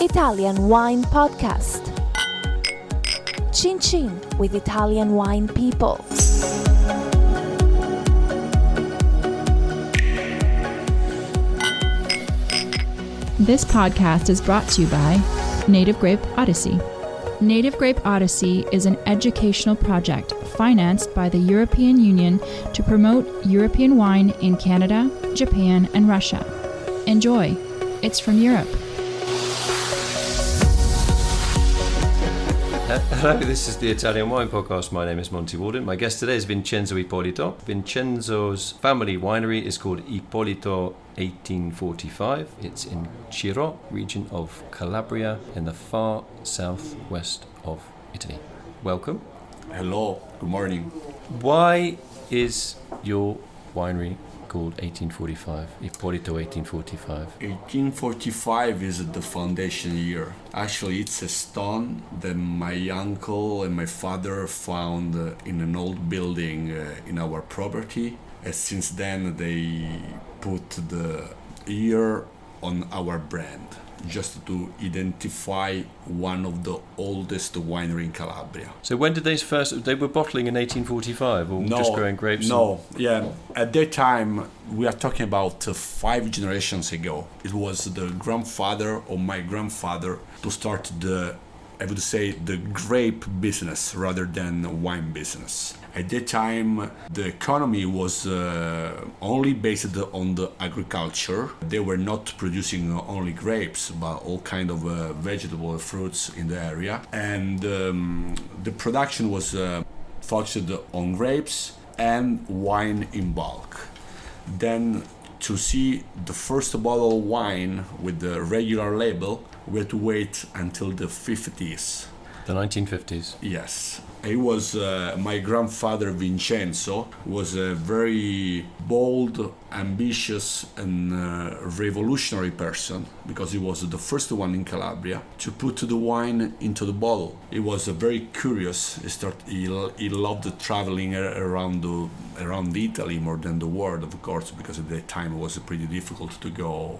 Italian Wine Podcast. Chin Chin with Italian wine people. This podcast is brought to you by Native Grape Odyssey. Native Grape Odyssey is an educational project financed by the European Union to promote European wine in Canada, Japan, and Russia. Enjoy. It's from Europe. Hello, this is the Italian Wine Podcast. My name is Monty Waldin. My guest today is Vincenzo Ippolito. Vincenzo's family winery is called Ippolito 1845. It's in Cirò, region of Calabria, in the far southwest of Italy. Welcome. Hello, good morning. Why is your winery called 1845, Ippolito 1845? 1845 is the foundation year. Actually, it's a stone that my uncle and my father found in an old building in our property. And since then, they put the year on our brand, just to identify one of the oldest winery in Calabria. So when did they were bottling in 1845 or just growing grapes? No, at that time, we are talking about 5 generations ago. It was the grandfather of my grandfather to start the grape business rather than wine business. At that time, the economy was only based on the agriculture. They were not producing only grapes, but all kind of vegetable fruits in the area. And the production was focused on grapes and wine in bulk. Then to see the first bottle of wine with the regular label, we had to wait until the 50s. The 1950s? Yes. It was my grandfather Vincenzo, was a very bold, ambitious and revolutionary person, because he was the first one in Calabria to put the wine into the bottle. He was very curious. He loved traveling around Italy more than the world, of course, because at that time it was pretty difficult to go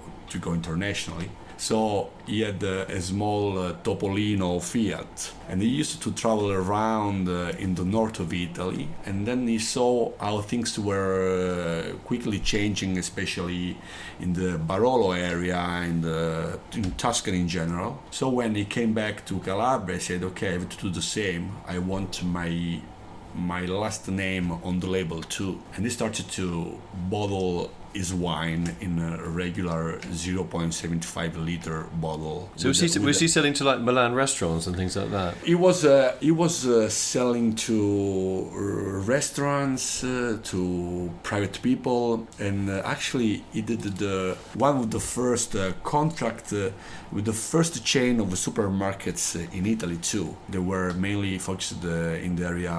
internationally. So he had a small Topolino Fiat, and he used to travel around in the north of Italy, and then he saw how things were quickly changing, especially in the Barolo area and in Tuscany in general. So when he came back to Calabria, he said, okay, I have to do the same. I want my last name on the label too. And he started to bottle his wine in a regular 0.75 liter bottle. So was he selling to like Milan restaurants and things like that? He was selling to restaurants, to private people, and actually he did one of the first contract with the first chain of supermarkets in Italy too. They were mainly focused in the area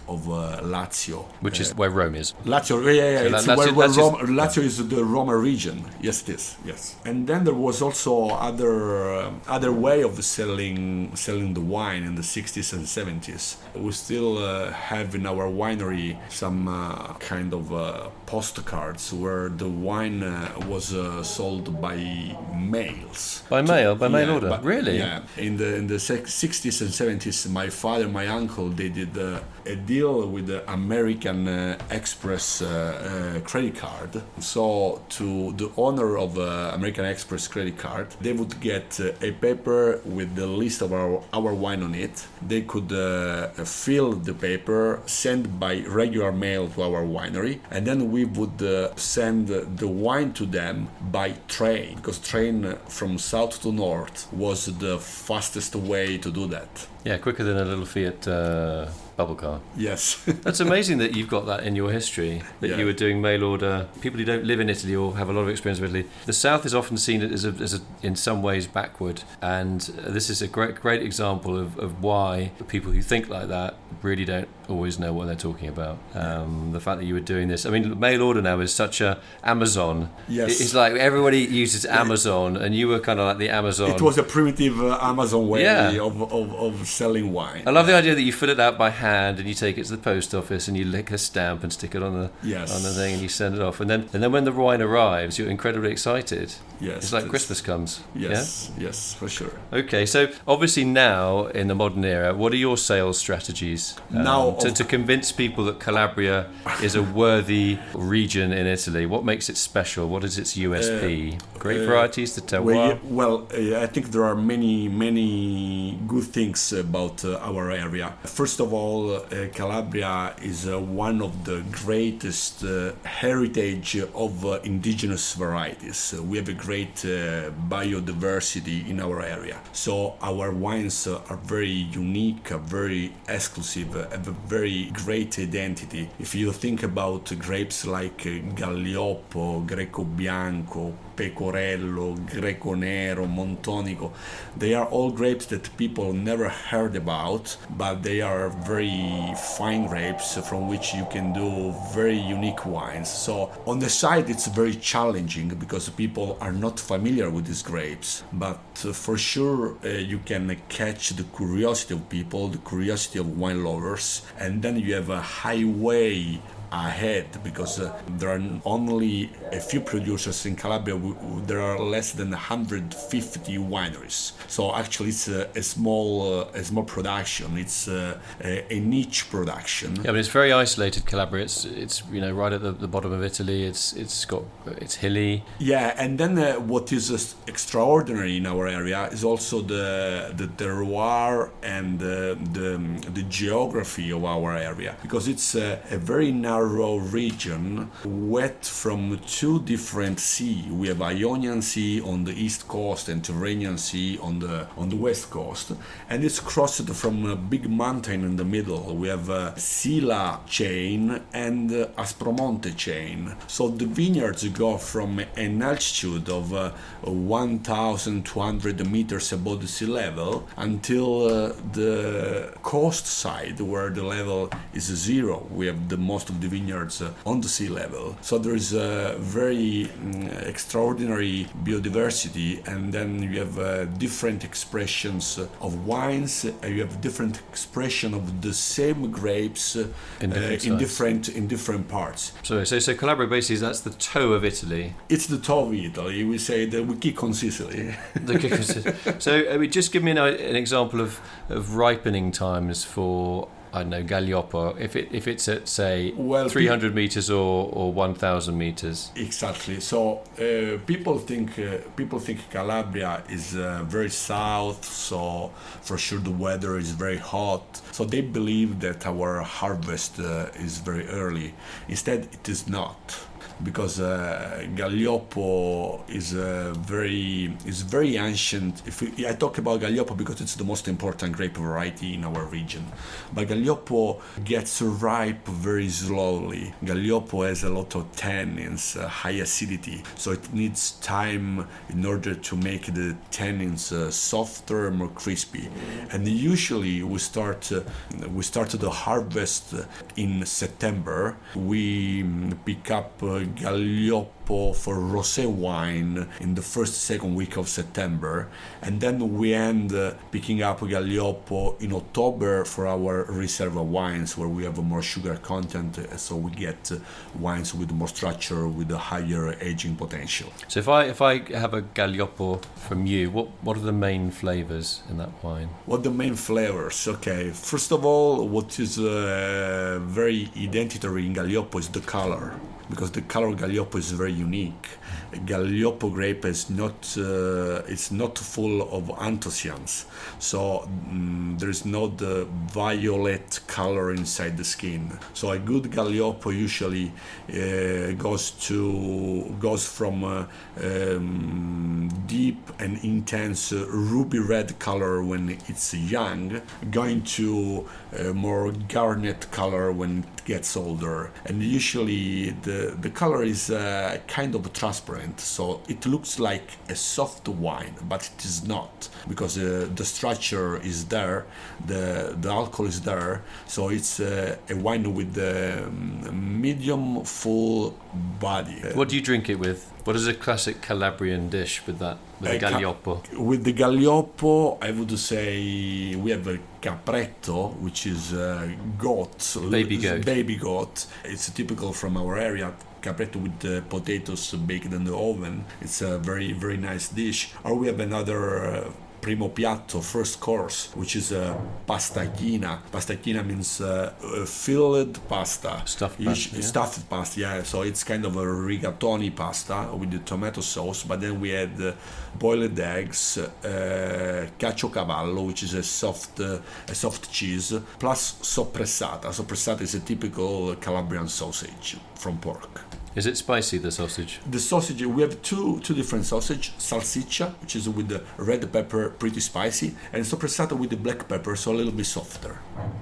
of Lazio, which is where Rome is. Lazio, yeah. So Lazio is the Roma region. Yes, it is. Yes. And then there was also other way of selling the wine in the 60s and 70s. We still have in our winery some kind of postcards where the wine was sold by mails. By mail order? Really? Yeah. In the 60s and 70s, my father, my uncle, they did a deal with the American Express credit card. So to the owner of American Express credit card, they would get a paper with the list of our wine on it. They could fill the paper, send by regular mail to our winery, and then we would send the wine to them by train, because train from south to north was the fastest way to do that. Yeah, quicker than a little Fiat bubble car. Yes. That's amazing that you've got that in your history, that you were doing mail order. People who don't live in Italy or have a lot of experience with Italy, the South is often seen as in some ways backward, and this is a great example of why people who think like that really don't always know what they're talking about. The fact that you were doing this, I mean, mail order now is such a Amazon. Yes. It's like everybody uses Amazon, and you were kind of like the Amazon. It was a primitive Amazon way Yeah. of selling wine. I love the idea that you fill it out by hand and you take it to the post office and you lick a stamp and stick it on the Yes. on the thing and you send it off, and then when the wine arrives, you're incredibly excited. Yes, It's like it's- Christmas comes. Yes, for sure. Yeah? Okay, so obviously now in the modern era, what are your sales strategies to convince people that Calabria is a worthy region in Italy? What makes it special? What is its USP? Grape varieties, the terroir? I think there are many good things about our area. First of all, Calabria is one of the greatest heritage of indigenous varieties. We have a great biodiversity in our area. So our wines are very unique, are very exclusive, have a very great identity. If you think about grapes like Gaglioppo, Greco Bianco, Pecorello, Greco Nero, Montonico, they are all grapes that people never heard about, but they are very fine grapes from which you can do very unique wines. So on the side it's very challenging because people are not familiar with these grapes, but for sure you can catch the curiosity of people, the curiosity of wine lovers, and then you have a highway ahead because there are only a few producers in Calabria. There are less than 150 wineries. So actually it's a small production. It's a niche production. Yeah, but it's very isolated, Calabria. It's right at the bottom of Italy. It's hilly. Yeah, and then what is extraordinary in our area is also the terroir and the geography of our area, because it's a very narrow region, wet from two different seas. We have Ionian Sea on the east coast and Tyrrhenian Sea on the west coast, and it's crossed from a big mountain in the middle. We have a Sila chain and Aspromonte chain. So the vineyards go from an altitude of 1,200 meters above the sea level until the coast side where the level is zero. We have the most of the vineyards on the sea level. So there is a very extraordinary biodiversity, and then you have different expressions of wines. You have different expression of the same grapes in different parts. So Calabria basically that's the toe of Italy. It's the toe of Italy. We say the Chicco on Sicily. So just give me an example of ripening times for, I don't know, Gaglioppo, if it's at, say, 300 meters or 1,000 meters. Exactly. So people think Calabria is very south, so for sure the weather is very hot. So they believe that our harvest is very early. Instead, it is not, because Gaglioppo is very ancient. I talk about Gaglioppo because it's the most important grape variety in our region. But Gaglioppo gets ripe very slowly. Gaglioppo has a lot of tannins, high acidity, so it needs time in order to make the tannins softer, more crispy. And usually we start the harvest in September. We pick up Gaglioppo for Rosé wine in the second week of September, and then we end picking up Gaglioppo in October for our Riserva wines, where we have a more sugar content, so we get wines with more structure, with a higher aging potential. So if I have a Gaglioppo from you, what are the main flavors in that wine? What are the main flavors? Okay, first of all, what is very identitary in Gaglioppo is the color, because the color of Gaglioppo is very unique. Gaglioppo grape is it's not full of anthocyanins, so there is not the violet color inside the skin. So a good Gaglioppo usually goes from deep and intense ruby red color when it's young, going to more garnet color when it gets older. And usually the the color is kind of transparent, so it looks like a soft wine, but it is not, because the structure is there, the alcohol is there, so it's a wine with a medium full body. What do you drink it with? What is a classic Calabrian dish with that, with the Gaglioppo? With the Gaglioppo, I would say we have a capretto, which is goat, baby goat. It's typical from our area. Capretto with potatoes baked in the oven. It's a very, very nice dish. Or we have another primo piatto, first course, which is pasta china. Pasta china means filled pasta. Stuffed pasta, yeah. So it's kind of a rigatoni pasta with the tomato sauce, but then we had boiled eggs, caciocavallo, which is a soft cheese, plus soppressata. Soppressata is a typical Calabrian sausage from pork. Is it spicy, the sausage? The sausage, we have two different sausage. Salsiccia, which is with the red pepper, pretty spicy, and soppressata with the black pepper, so a little bit softer.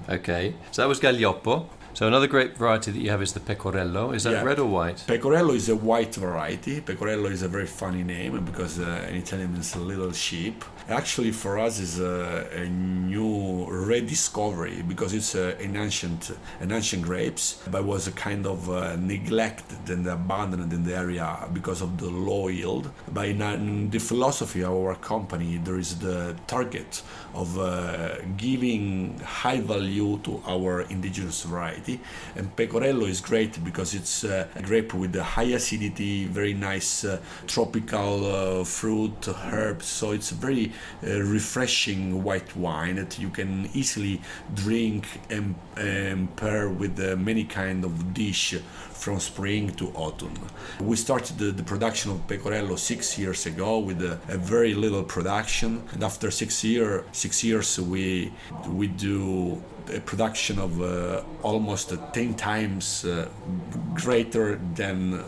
Okay, so that was Gaglioppo. So another grape variety that you have is the Pecorello. Is that red or white? Pecorello is a white variety. Pecorello is a very funny name because in Italian means little sheep. Actually, for us is a new rediscovery because it's an ancient grapes, but was a kind of neglected and abandoned in the area because of the low yield. But in the philosophy of our company, there is the target of giving high value to our indigenous variety. And Pecorello is great because it's a grape with a high acidity, very nice tropical fruit, herbs. So it's a very refreshing white wine that you can easily drink and pair with many kind of dish from spring to autumn. We started the production of Pecorello 6 years ago with a very little production, and after 6 years we do a production of almost 10 times greater than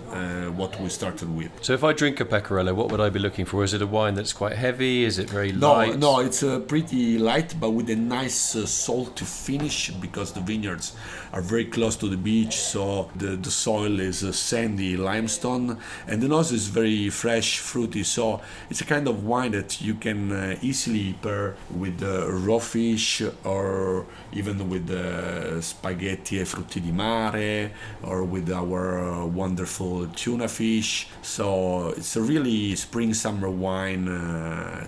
what we started with. So if I drink a Pecorello, what would I be looking for? Is it a wine that's quite heavy? Is it very light? No, it's pretty light, but with a nice salty finish because the vineyards are very close to the beach, so the soil is sandy limestone, and the nose is very fresh, fruity, so it's a kind of wine that you can easily pair with raw fish or even with spaghetti e frutti di mare or with our wonderful tuna fish. So it's a really spring summer wine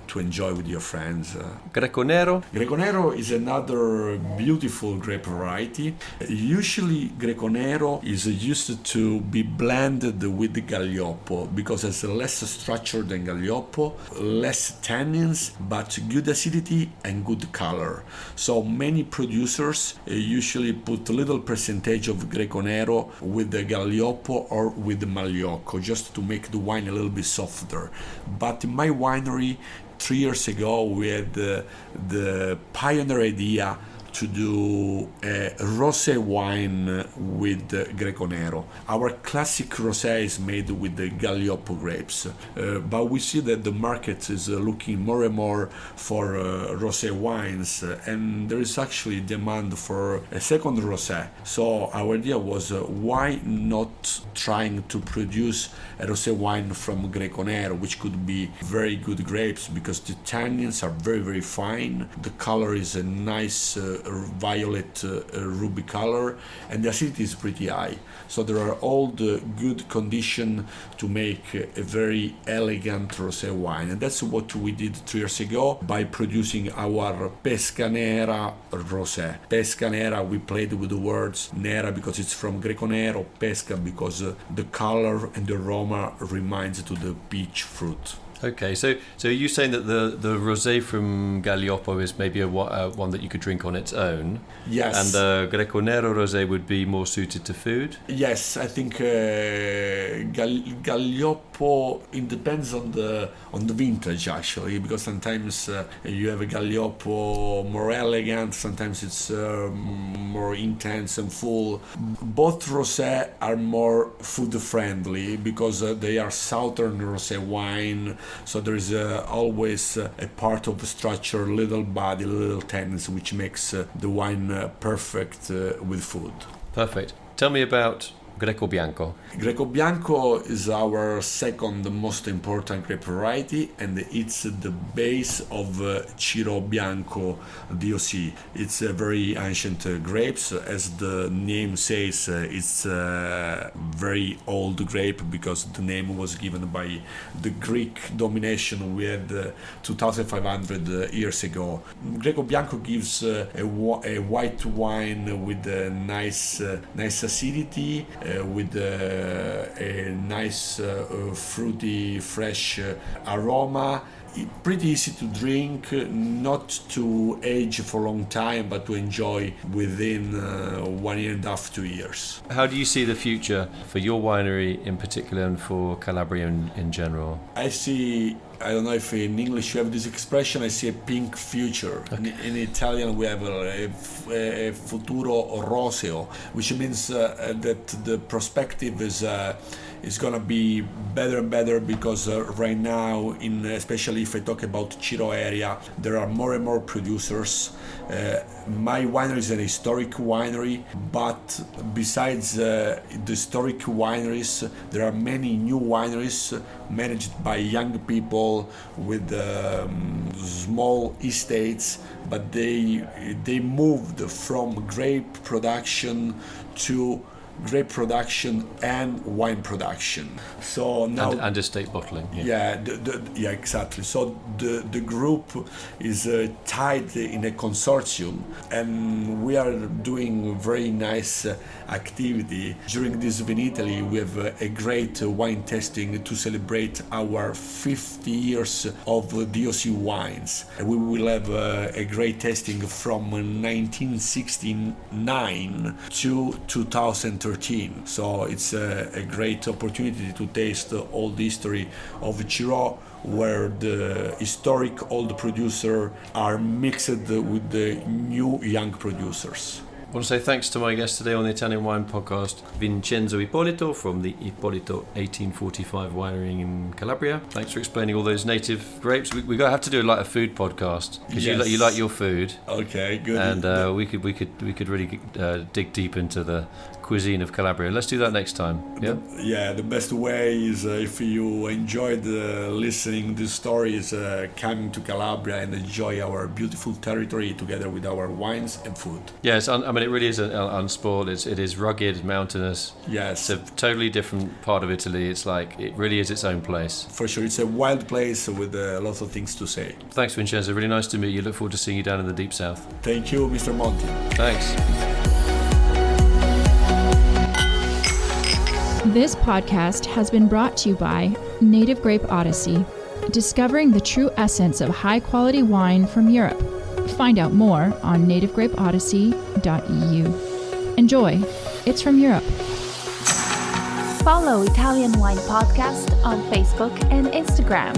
to enjoy with your friends. Greco Nero? Greco Nero is another beautiful grape variety. Usually Greco Nero is used to be blended with the Gaglioppo because it's less structure than Gaglioppo, less tannins, but good acidity and good color. So many producers usually put a little percentage of Greco Nero with the Gaglioppo or with the Magliocco just to make the wine a little bit softer. But in my winery 3 years ago we had the pioneer idea to do a Rosé wine with Greco Nero. Our classic Rosé is made with the Gaglioppo grapes, but we see that the market is looking more and more for Rosé wines, and there is actually demand for a second Rosé. So our idea was why not trying to produce a Rosé wine from Greco Nero, which could be very good grapes because the tannins are very, very fine. The color is a nice violet ruby color, and the acidity is pretty high. So there are all the good conditions to make a very elegant Rosé wine, and that's what we did 3 years ago by producing our Pesca Nera Rosé. Pesca Nera, we played with the words Nera because it's from Greco Nero, Pesca because the color and the aroma reminds to the peach fruit. Okay, so you're saying that the Rosé from Gaglioppo is maybe one that you could drink on its own? Yes. And the Greco Nero Rosé would be more suited to food? Yes, I think Gaglioppo, it depends on the vintage actually, because sometimes you have a Gaglioppo more elegant, sometimes it's more intense and full. Both Rosé are more food friendly because they are southern Rosé wine. So there is always a part of the structure, little body, little tannins, which makes the wine perfect with food. Perfect. Tell me about Greco Bianco. Greco Bianco is our second most important grape variety, and it's the base of Cirò Bianco DOC. It's a very ancient grapes. As the name says, it's a very old grape because the name was given by the Greek domination we had 2,500 years ago. Greco Bianco gives a white wine with a nice acidity, with a nice fruity, fresh aroma. Pretty easy to drink, not to age for a long time, but to enjoy within 1 year and a half, 2 years. How do you see the future for your winery in particular and for Calabria in general? I don't know if in English you have this expression, I see a pink future. Okay. In Italian we have a futuro roseo, which means that the perspective is gonna be better and better because right now, especially if I talk about Cirò area, there are more and more producers. My winery is an historic winery, but besides the historic wineries, there are many new wineries managed by young people with small estates, but they moved from grape production to grape production and wine production. So now and estate bottling. Yeah, exactly. So the group is tied in a consortium, and we are doing very nice activity. During this Vinitaly, we have a great wine tasting to celebrate our 50 years of DOC wines. And we will have a great tasting from 1969 to 2013. So it's a great opportunity to taste all the history of Cirò, where the historic old producer are mixed with the new young producers. I want to say thanks to my guest today on the Italian Wine Podcast, Vincenzo Ippolito from the Ippolito 1845 winery in Calabria. Thanks for explaining all those native grapes. We have to do like a food podcast because you like your food. Okay, good. And we could really dig deep into the cuisine of Calabria. Let's do that next time. Yeah. The best way is if you enjoyed listening to stories, coming to Calabria and enjoy our beautiful territory together with our wines and food. Yes, I mean it really is unspoiled. It is rugged, mountainous. Yes, it's a totally different part of Italy. It's like it really is its own place. For sure, it's a wild place with lots of things to say. Thanks, Vincenzo. Really nice to meet you. Look forward to seeing you down in the deep south. Thank you, Mr. Monty. Thanks. This podcast has been brought to you by Native Grape Odyssey, discovering the true essence of high-quality wine from Europe. Find out more on nativegrapeodyssey.eu. Enjoy. It's from Europe. Follow Italian Wine Podcast on Facebook and Instagram.